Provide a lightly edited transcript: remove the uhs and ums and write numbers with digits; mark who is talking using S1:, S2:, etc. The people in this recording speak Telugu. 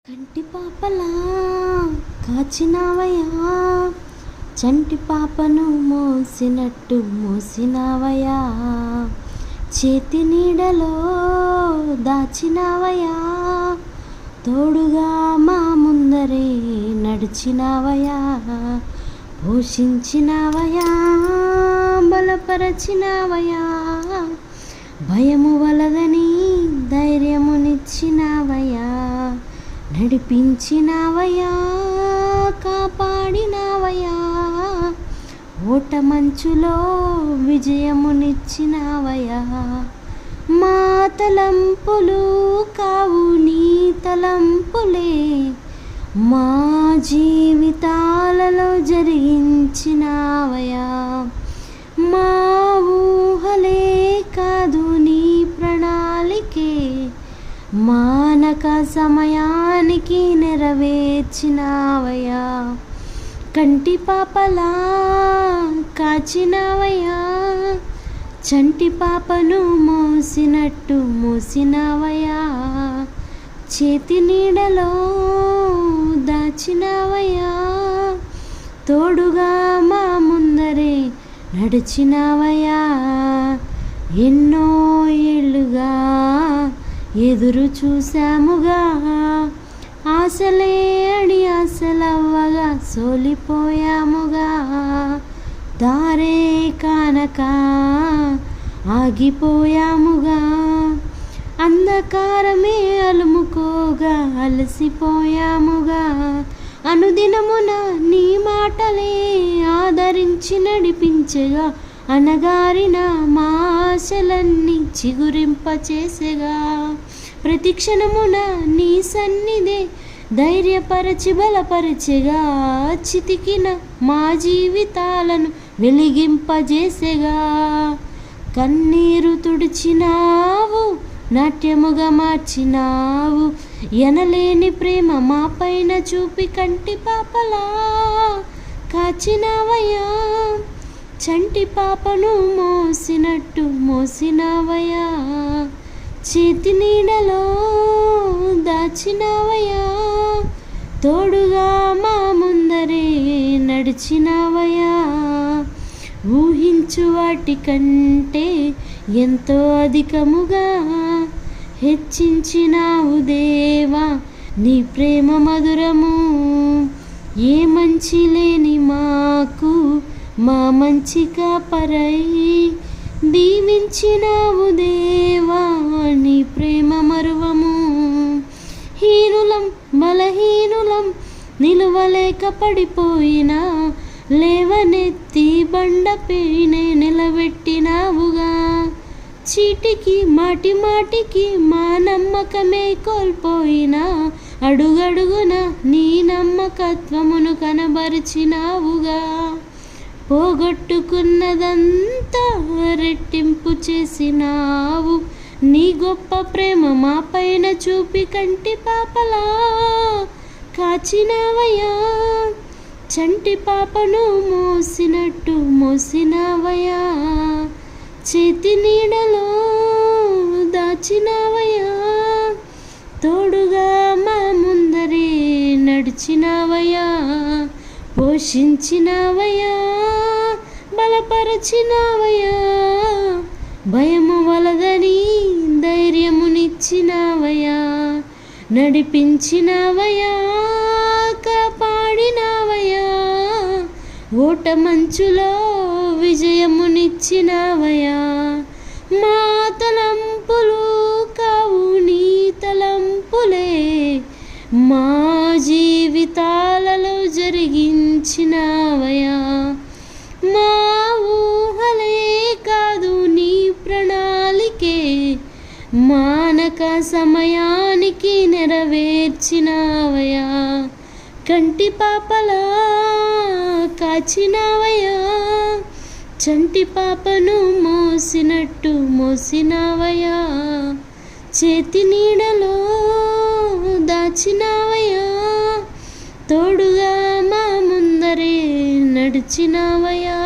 S1: కంటి పాపలా కాచినావయ్యా, చంటి పాపను మోసినట్టు మోసినావయ్యా, చేతి నీడలో దాచినావయ్యా, తోడుగా మా ముందరే నడిచినావయ్యా, పోషించినావయ్యా, బలపరచినావయ్యా, భయము వలదని ధైర్యమునిచ్చినావయ్యా, నడిపించినావయ్యా, కాపాడినావయ్యా, ఓట మంచులో విజయమునిచ్చినావయ్యా, మా తలంపులు కావు నీ తలంపులే, మా జీవితాలలో జరిగించినావయ్యా, మా ఊహలే కాదు నీ ప్రణాళికే, మానక సమయానికి నెరవేర్చినావయ్యా, కంటి పాపలా కాచినావయ్యా, చంటి పాపను మోసినట్టు మోసినావయ్యా, చేతి నీడలో దాచినావయ్యా, తోడుగా మా ముందరే నడిచినావయ్యా, ఎన్నో ఏళ్ళుగా ఎదురు చూశాముగా, ఆశలే అడి ఆశలవ్వగా సోలిపోయాముగా, దారే కానక ఆగిపోయాముగా, అంధకారమే అలుముకోగా అలసిపోయాముగా, అనుదినమున నీ మాటలే ఆదరించి నడిపించగా, అనగారిన మా ఆశలన్నీ చిగురింపచేసెగా, ప్రతి క్షణమున నీ సన్నిధే ధైర్యపరచి బలపరచెగా, చితికిన మా జీవితాలను వెలిగింపజేసెగా, కన్నీరు తుడిచినావు, నాట్యముగా మార్చినావు, ఎనలేని ప్రేమ మా పైన చూపి కంటి పాపలా కాచినావయ్యా, చంటి పాపను మోసినట్టు మోసినావయ్యా, చేతి నీడలో దాచినావయ్యా, తోడుగా మా ముందరే నడిచినావయ్యా, ఊహించు వాటి కంటే ఎంతో అధికముగా హెచ్చించినావు దేవా నీ ప్రేమ మధురము, ఏ మంచి లేని మాకు మా మంచి కాపరై దీవించినావు దేవా నీ ప్రేమ మరువము, హీనులం బలహీనులం నిలువలేక పడిపోయినా, లేవనెత్తి బండపైనే నిలబెట్టినావుగా, చీటికి మాటి మాటికి మా నమ్మకమే కోల్పోయినా, అడుగడుగున నీ నమ్మకత్వమును కనబరిచినావుగా, పోగొట్టుకున్నదంతా రెట్టింపు చేసినావు, నీ గొప్ప ప్రేమ మా పైన చూపి కంటి పాపలా కాచినావయ్యా, చంటి పాపను మోసినట్టు మోసినావయ్యా, చేతి నీడలో దాచినావయ్యా, తోడుగా మా ముందరే నడిచినావయ్యా, పోషించినావయ్యా, బలపరచినావయ్యా, భయము వలదని ధైర్యమునిచ్చినావయ్యా, నడిపించినావయ్యా, కాపాడినావయ్యా, ఓట మంచులో విజయమునిచ్చినావయ్యా, మా తలంపులు కావు నీ తలంపులే, మా జీవితాలలో జరిగించినావయ్యా, మా ఊహలే కాదు నీ ప్రణాళికే, మానక సమయానికి నెరవేర్చినావయ్యా, కంటి పాపలా కాచినావయ్యా, చంటి పాపను మోసినట్టు మోసినావయ్యా, చేతి నీడలో దాచినావయ్యా, తోడుగా మా ముందరే నడిచినావయ్యా.